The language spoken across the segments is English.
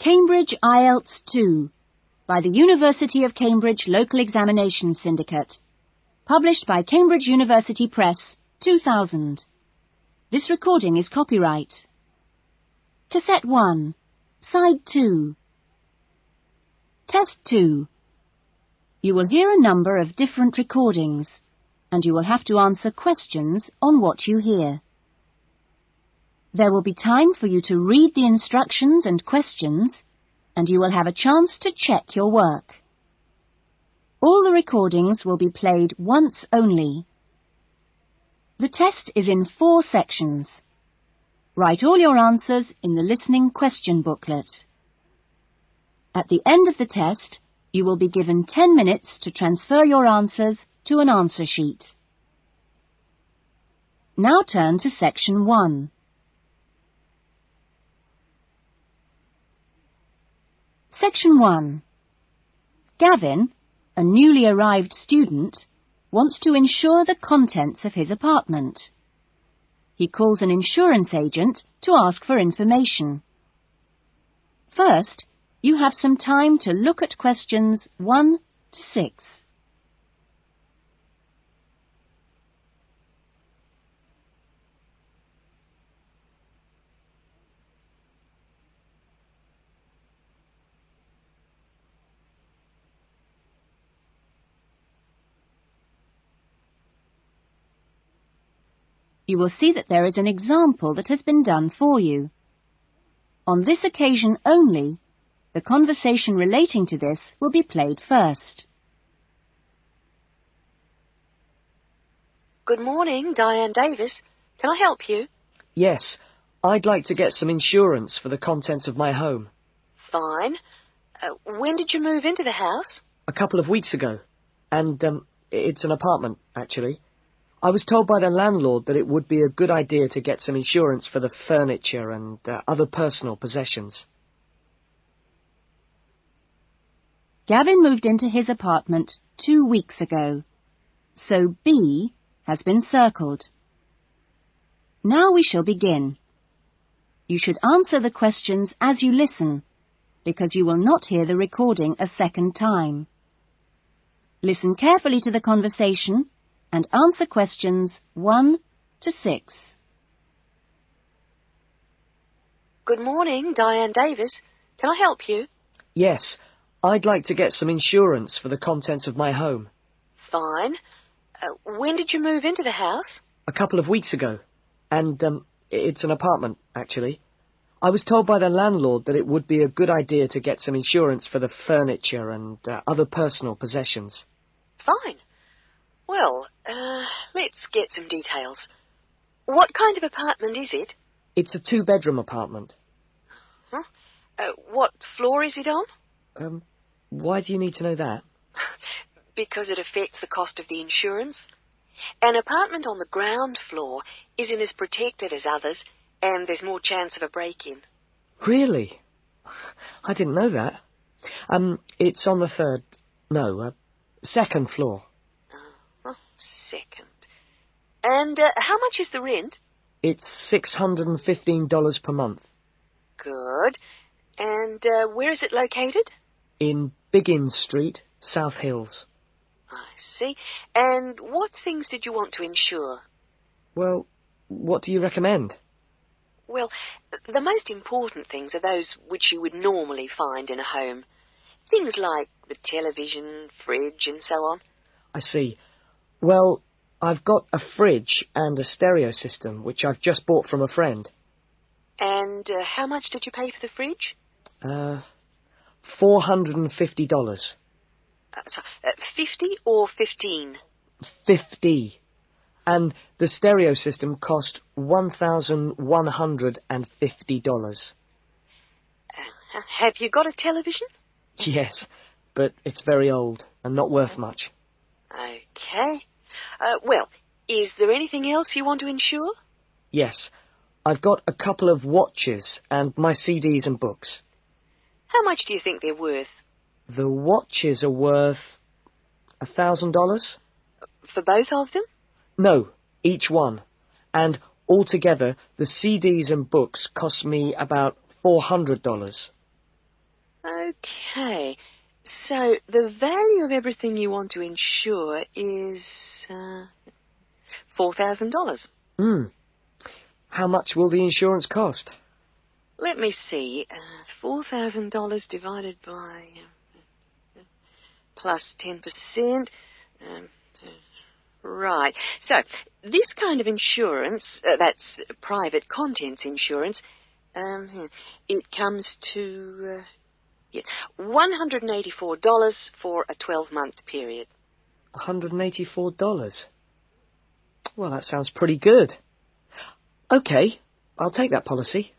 Cambridge IELTS 2 by the University of Cambridge Local Examination Syndicate. Published by Cambridge University Press, 2000. This recording is copyright. Cassette 1, Side 2. Test 2. You will hear a number of different recordings, and you will have to answer questions on what you hear. There will be time for you to read the instructions and questions, and you will have a chance to check your work. All the recordings will be played once only. The test is in 4 sections. Write all your answers in the listening question booklet. At the end of the test, you will be given 10 minutes to transfer your answers to an answer sheet. Now turn to Section 1. Section 1. Gavin, a newly arrived student, wants to insure the contents of his apartment. He calls an insurance agent to ask for information. First, you have some time to look at questions 1 to 6. You will see that there is an example that has been done for you. On this occasion only, the conversation relating to this will be played first. Good morning, Diane Davis. Can I help you? Yes, I'd like to get some insurance for the contents of my home. Fine. When did you move into the house? A couple of weeks ago. And, it's an apartment, actually. I was told by the landlord that it would be a good idea to get some insurance for the furniture and other personal possessions. Gavin moved into his apartment 2 weeks ago, so B has been circled. Now we shall begin. You should answer the questions as you listen, because you will not hear the recording a second time. Listen carefully to the conversation and answer questions 1 to 6. Good morning, Diane Davis. Can I help you? Yes, I'd like to get some insurance for the contents of my home. Fine. When did you move into the house? A couple of weeks ago. And, it's an apartment, actually. I was told by the landlord that it would be a good idea to get some insurance for the furniture and other personal possessions. Fine. Well, let's get some details. What kind of apartment is it? It's a 2-bedroom apartment. Huh? What floor is it on? Why do you need to know that? Because it affects the cost of the insurance. An apartment on the ground floor isn't as protected as others, and there's more chance of a break-in. Really? I didn't know that. It's on the second floor. Second. And how much is the rent? It's $615 per month. Good. And where is it located? In Biggin Street, South Hills. I see. And what things did you want to insure? Well, what do you recommend? Well, the most important things are those which you would normally find in a home. Things like the television, fridge, and so on. I see. Well, I've got a fridge and a stereo system, which I've just bought from a friend. And how much did you pay for the fridge? $450. 50 or 15? 50. And the stereo system cost $1,150. Have you got a television? Yes, but it's very old and not worth much. Okay. Well, is there anything else you want to insure? Yes. I've got a couple of watches and my CDs and books. How much do you think they're worth? The watches are worth $1,000. For both of them? No, each one. And altogether, the CDs and books cost me about $400. Okay, so the value of everything you want to insure is $4,000. How much will the insurance cost? Let me see, $4,000 divided by plus 10%. Right, so this kind of insurance, that's private contents insurance, it comes to $184 for a 12-month period. $184? Well, that sounds pretty good. Okay, I'll take that policy.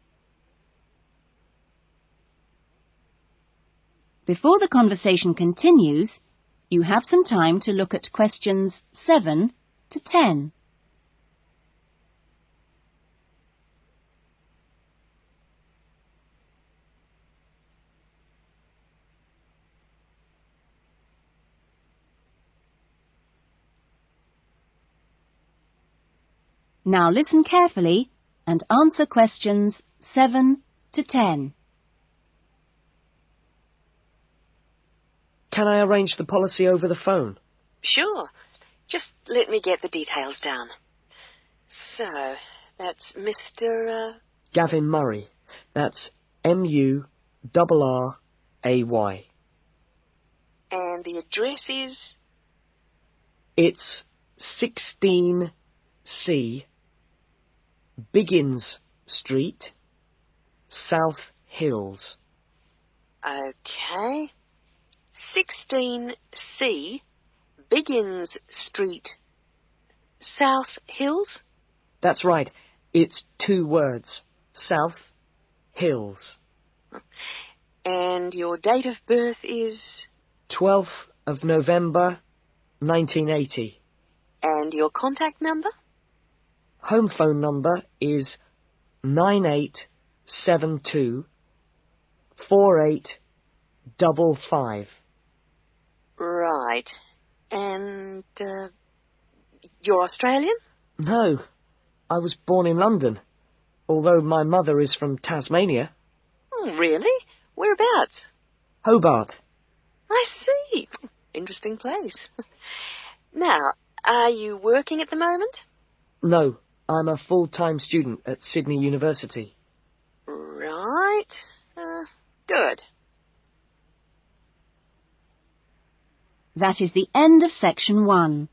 Before the conversation continues, you have some time to look at questions 7 to 10. Now listen carefully and answer questions 7 to 10. Can I arrange the policy over the phone? Sure. Just let me get the details down. So, that's Mr. Gavin Murray. That's Murray. And the address is? It's 16C, Biggins Street, South Hills. Okay. 16C, Biggins Street, South Hills? That's right. It's 2 words. South Hills. And your date of birth is? 12th of November, 1980. And your contact number? Home phone number is 9872 4855. Right. And, you're Australian? No, I was born in London, although my mother is from Tasmania. Oh, really? Whereabouts? Hobart. I see. Interesting place. Now, are you working at the moment? No, I'm a full-time student at Sydney University. Right. Good. That is the end of section 1.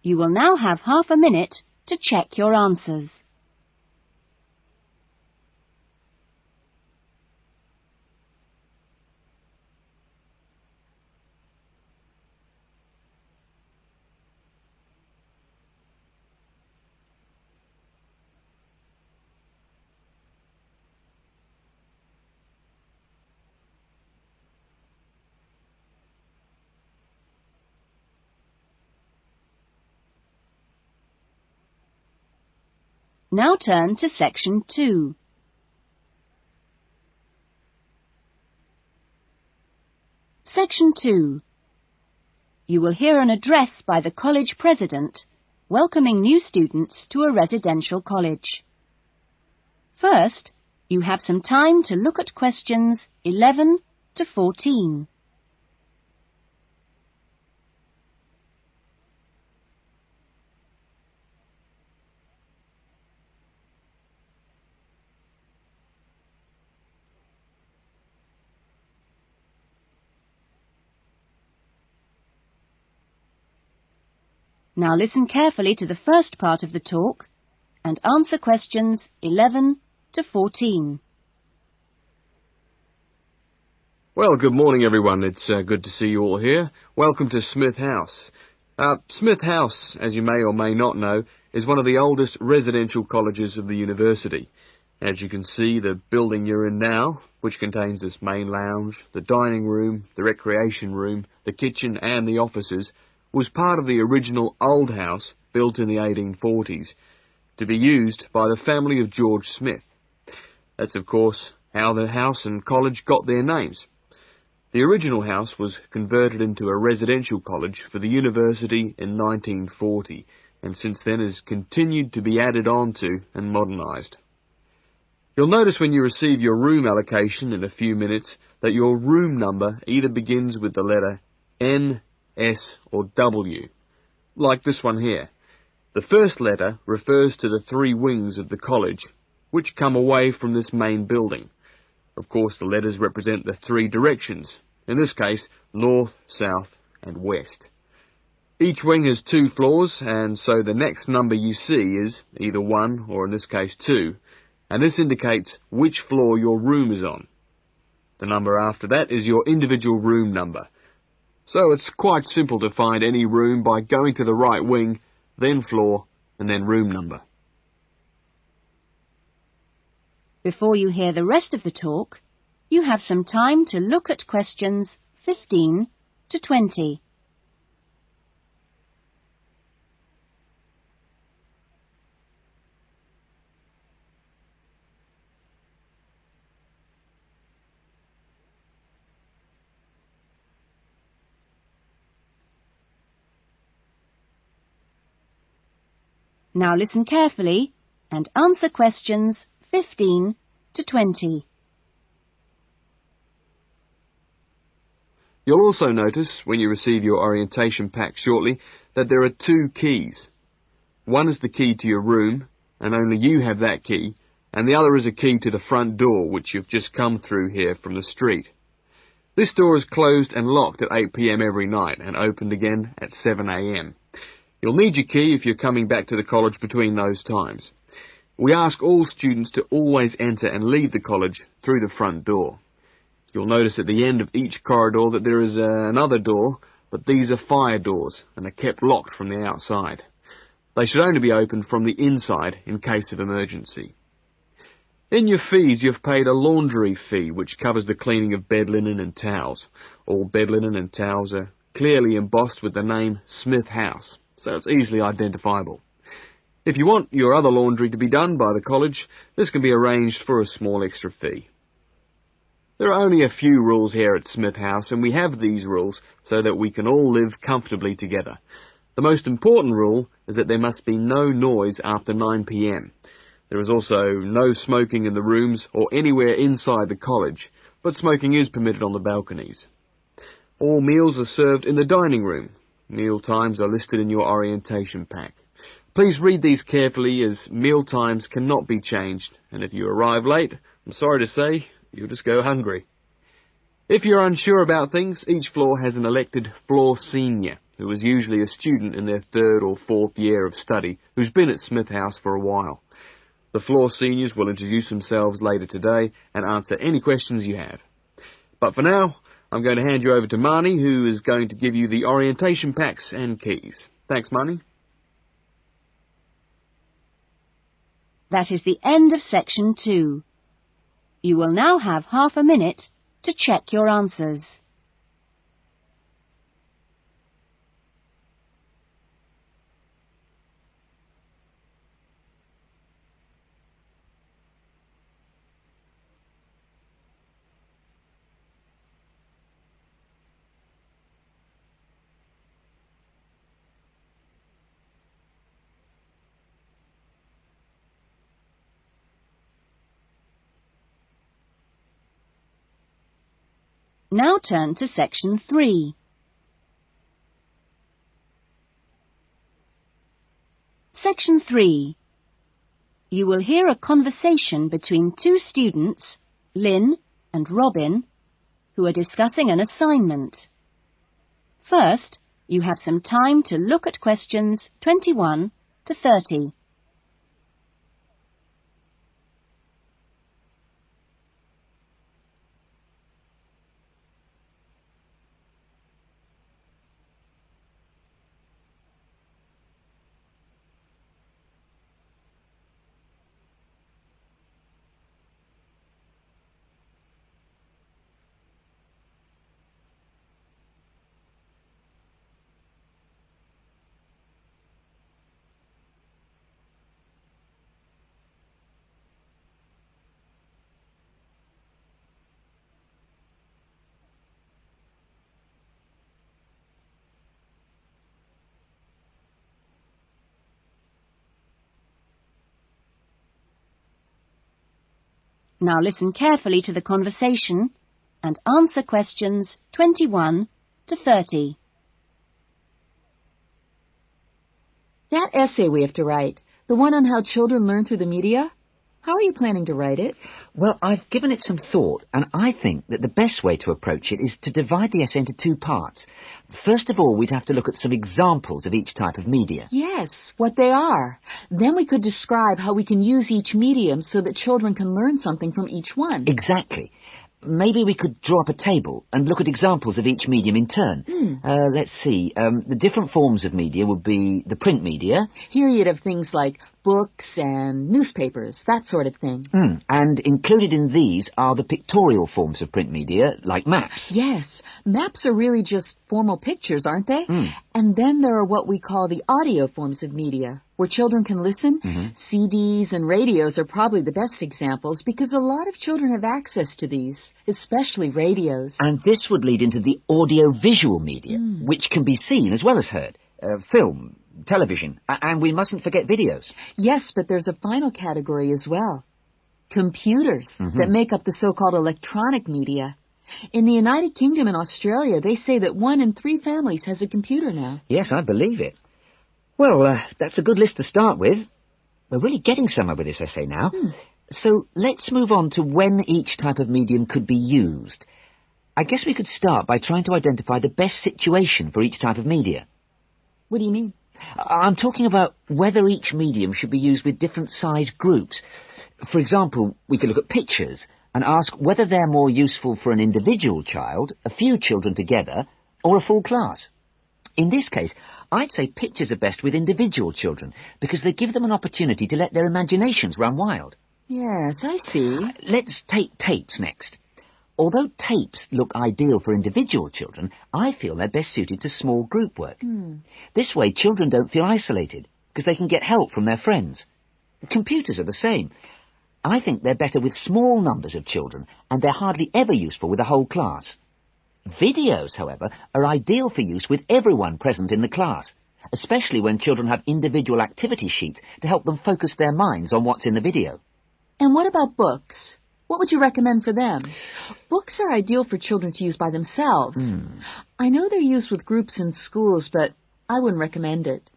You will now have half a minute to check your answers. Now turn to section 2. Section 2. You will hear an address by the college president welcoming new students to a residential college. First, you have some time to look at questions 11 to 14. Now listen carefully to the first part of the talk and answer questions 11 to 14. Well, good morning, everyone. It's good to see you all here. Welcome to Smith House. Smith House, as you may or may not know, is one of the oldest residential colleges of the university. As you can see, the building you're in now, which contains this main lounge, the dining room, the recreation room, the kitchen and the offices, was part of the original old house built in the 1840s to be used by the family of George Smith. That's, of course, how the house and college got their names. The original house was converted into a residential college for the university in 1940, and since then has continued to be added on to and modernised. You'll notice when you receive your room allocation in a few minutes that your room number either begins with the letter N, S or W, like this one here. The first letter refers to the 3 wings of the college, which come away from this main building. Of course, the letters represent the 3 directions, in this case, north, south and west. Each wing has 2 floors, and so the next number you see is either 1 or in this case 2, and this indicates which floor your room is on. The number after that is your individual room number. So it's quite simple to find any room by going to the right wing, then floor, and then room number. Before you hear the rest of the talk, you have some time to look at questions 15 to 20. Now listen carefully and answer questions 15 to 20. You'll also notice, when you receive your orientation pack shortly, that there are 2 keys. One is the key to your room, and only you have that key, and the other is a key to the front door, which you've just come through here from the street. This door is closed and locked at 8 p.m. every night, and opened again at 7 a.m. You'll need your key if you're coming back to the college between those times. We ask all students to always enter and leave the college through the front door. You'll notice at the end of each corridor that there is another door, but these are fire doors and are kept locked from the outside. They should only be opened from the inside in case of emergency. In your fees, you've paid a laundry fee, which covers the cleaning of bed linen and towels. All bed linen and towels are clearly embossed with the name Smith House, so it's easily identifiable. If you want your other laundry to be done by the college, this can be arranged for a small extra fee. There are only a few rules here at Smith House, and we have these rules so that we can all live comfortably together. The most important rule is that there must be no noise after 9 p.m. There is also no smoking in the rooms or anywhere inside the college, but smoking is permitted on the balconies. All meals are served in the dining room. Meal times are listed in your orientation pack. Please read these carefully, as meal times cannot be changed, and if you arrive late, I'm sorry to say, you'll just go hungry. If you're unsure about things, each floor has an elected floor senior, who is usually a student in their 3rd or 4th year of study, who's been at Smith House for a while. The floor seniors will introduce themselves later today and answer any questions you have. But for now, I'm going to hand you over to Marnie, who is going to give you the orientation packs and keys. Thanks, Marnie. That is the end of section 2. You will now have half a minute to check your answers. Now turn to section 3. Section 3. You will hear a conversation between 2 students, Lynn and Robin, who are discussing an assignment. First, you have some time to look at questions 21 to 30. Now listen carefully to the conversation and answer questions 21 to 30. That essay we have to write, the one on how children learn through the media, how are you planning to write it? Well, I've given it some thought, and I think that the best way to approach it is to divide the essay into two parts. First of all, we'd have to look at some examples of each type of media. Yes, what they are. Then we could describe how we can use each medium so that children can learn something from each one. Exactly. Maybe we could draw up a table and look at examples of each medium in turn. Let's see. The different forms of media would be the print media. Here you'd have things like books and newspapers, that sort of thing. And included in these are the pictorial forms of print media, like maps. Yes, maps are really just formal pictures, aren't they? And then there are what we call the audio forms of media, where children can listen. CDs and radios are probably the best examples because a lot of children have access to these, especially radios. And this would lead into the audio-visual media, which can be seen as well as heard. Film, television, and we mustn't forget videos. Yes, but there's a final category as well. Computers that make up the so-called electronic media. In the United Kingdom and Australia, they say that 1 in 3 families has a computer now. Yes, I believe it. Well, that's a good list to start with. We're really getting somewhere with this essay now. So let's move on to when each type of medium could be used. I guess we could start by trying to identify the best situation for each type of media. What do you mean? I'm talking about whether each medium should be used with different size groups. For example, we could look at pictures and ask whether they're more useful for an individual child, a few children together, or a full class. In this case, I'd say pictures are best with individual children because they give them an opportunity to let their imaginations run wild. Yes, I see. Let's take tapes next. Although tapes look ideal for individual children, I feel they're best suited to small group work. This way, children don't feel isolated because they can get help from their friends. Computers are the same. I think they're better with small numbers of children, and they're hardly ever useful with a whole class. Videos, however, are ideal for use with everyone present in the class, especially when children have individual activity sheets to help them focus their minds on what's in the video. And what about books? What would you recommend for them? Books are ideal for children to use by themselves. I know they're used with groups in schools, but I wouldn't recommend it.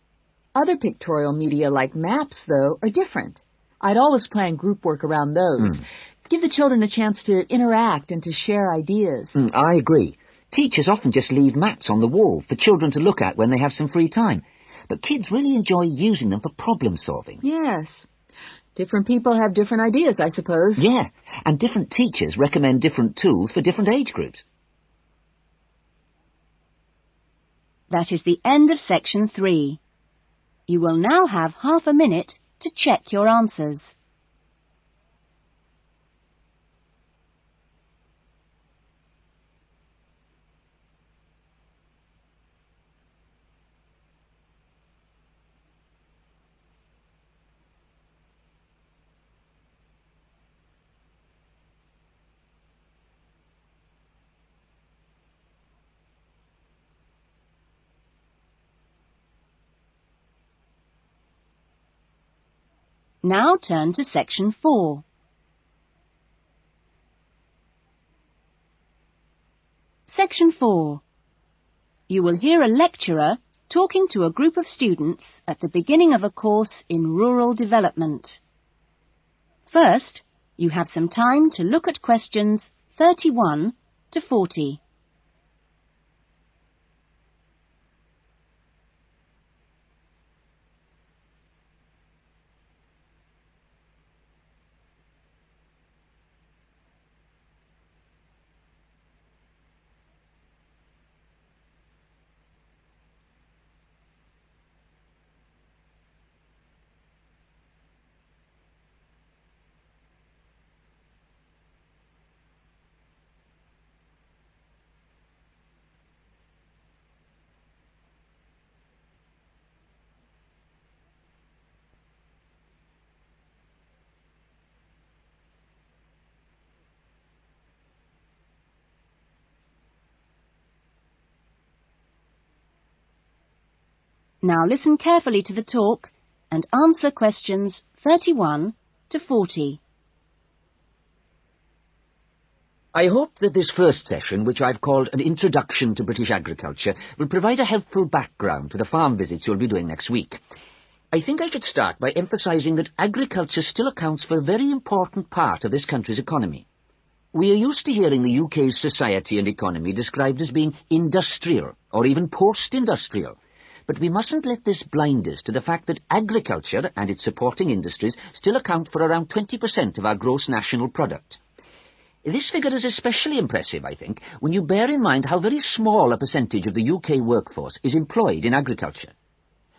Other pictorial media like maps, though, are different. I'd always plan group work around those. Give the children a chance to interact and to share ideas. I agree. Teachers often just leave maps on the wall for children to look at when they have some free time. But kids really enjoy using them for problem solving. Yes. Different people have different ideas, I suppose. Yeah, and different teachers recommend different tools for different age groups. That is the end of section 3. You will now have half a minute to check your answers. Now turn to section 4. Section 4. You will hear a lecturer talking to a group of students at the beginning of a course in rural development. First, you have some time to look at questions 31 to 40. Now listen carefully to the talk and answer questions 31 to 40. I hope that this first session, which I've called an Introduction to British Agriculture, will provide a helpful background to the farm visits you'll be doing next week. I think I should start by emphasising that agriculture still accounts for a very important part of this country's economy. We are used to hearing the UK's society and economy described as being industrial, or even post-industrial. But we mustn't let this blind us to the fact that agriculture and its supporting industries still account for around 20% of our gross national product. This figure is especially impressive, I think, when you bear in mind how very small a percentage of the UK workforce is employed in agriculture.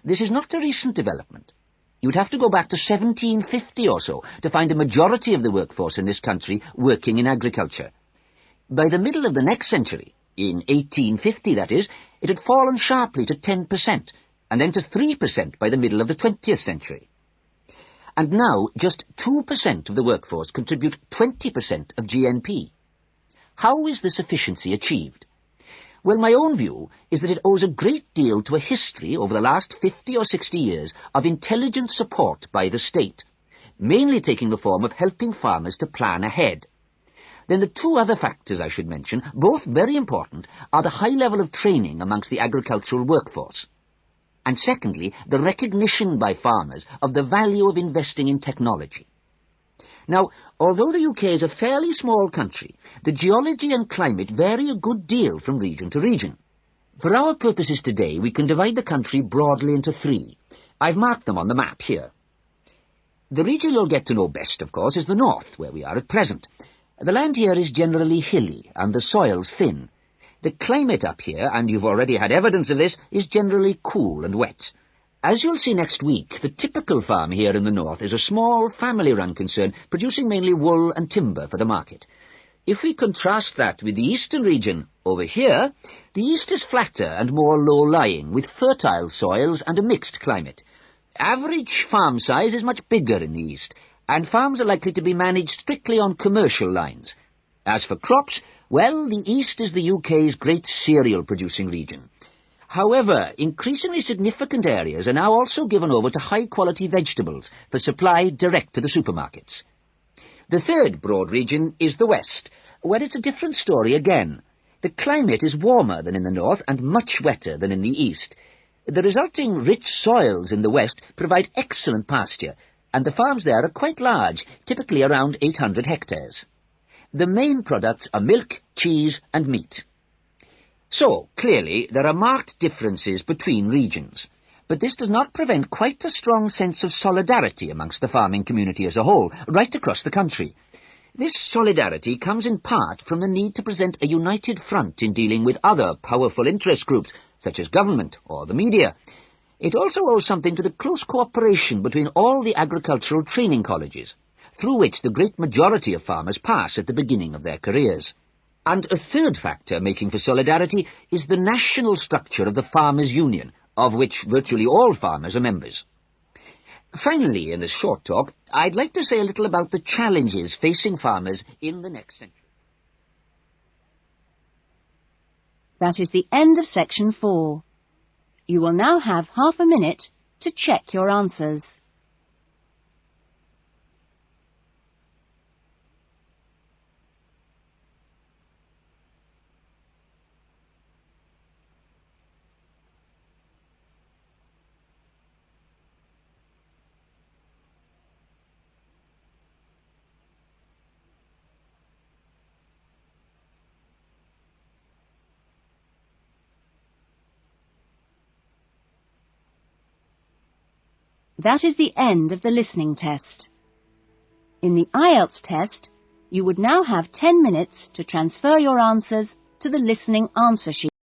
This is not a recent development. You'd have to go back to 1750 or so to find a majority of the workforce in this country working in agriculture. By the middle of the next century, in 1850 that is, it had fallen sharply to 10%, and then to 3% by the middle of the 20th century. And now, just 2% of the workforce contribute 20% of GNP. How is this efficiency achieved? Well, my own view is that it owes a great deal to a history over the last 50 or 60 years of intelligent support by the state, mainly taking the form of helping farmers to plan ahead. Then the two other factors I should mention, both very important, are the high level of training amongst the agricultural workforce, and secondly, the recognition by farmers of the value of investing in technology. Now, although the UK is a fairly small country, the geology and climate vary a good deal from region to region. For our purposes today, we can divide the country broadly into three. I've marked them on the map here. The region you'll get to know best, of course, is the north, where we are at present. The land here is generally hilly, and the soils thin. The climate up here, and you've already had evidence of this, is generally cool and wet. As you'll see next week, the typical farm here in the north is a small, family-run concern, producing mainly wool and timber for the market. If we contrast that with the eastern region, over here, the east is flatter and more low-lying, with fertile soils and a mixed climate. Average farm size is much bigger in the east, and farms are likely to be managed strictly on commercial lines. As for crops, well, the east is the UK's great cereal-producing region. However, increasingly significant areas are now also given over to high-quality vegetables for supply direct to the supermarkets. The third broad region is the west, where it's a different story again. The climate is warmer than in the north and much wetter than in the east. The resulting rich soils in the west provide excellent pasture, and the farms there are quite large, typically around 800 hectares. The main products are milk, cheese and meat. So, clearly, there are marked differences between regions, but this does not prevent quite a strong sense of solidarity amongst the farming community as a whole, right across the country. This solidarity comes in part from the need to present a united front in dealing with other powerful interest groups, such as government or the media. It also owes something to the close cooperation between all the agricultural training colleges, through which the great majority of farmers pass at the beginning of their careers. And a third factor making for solidarity is the national structure of the Farmers' Union, of which virtually all farmers are members. Finally, in this short talk, I'd like to say a little about the challenges facing farmers in the next century. That is the end of section 4. You will now have half a minute to check your answers. That is the end of the listening test. In the IELTS test, you would now have 10 minutes to transfer your answers to the listening answer sheet.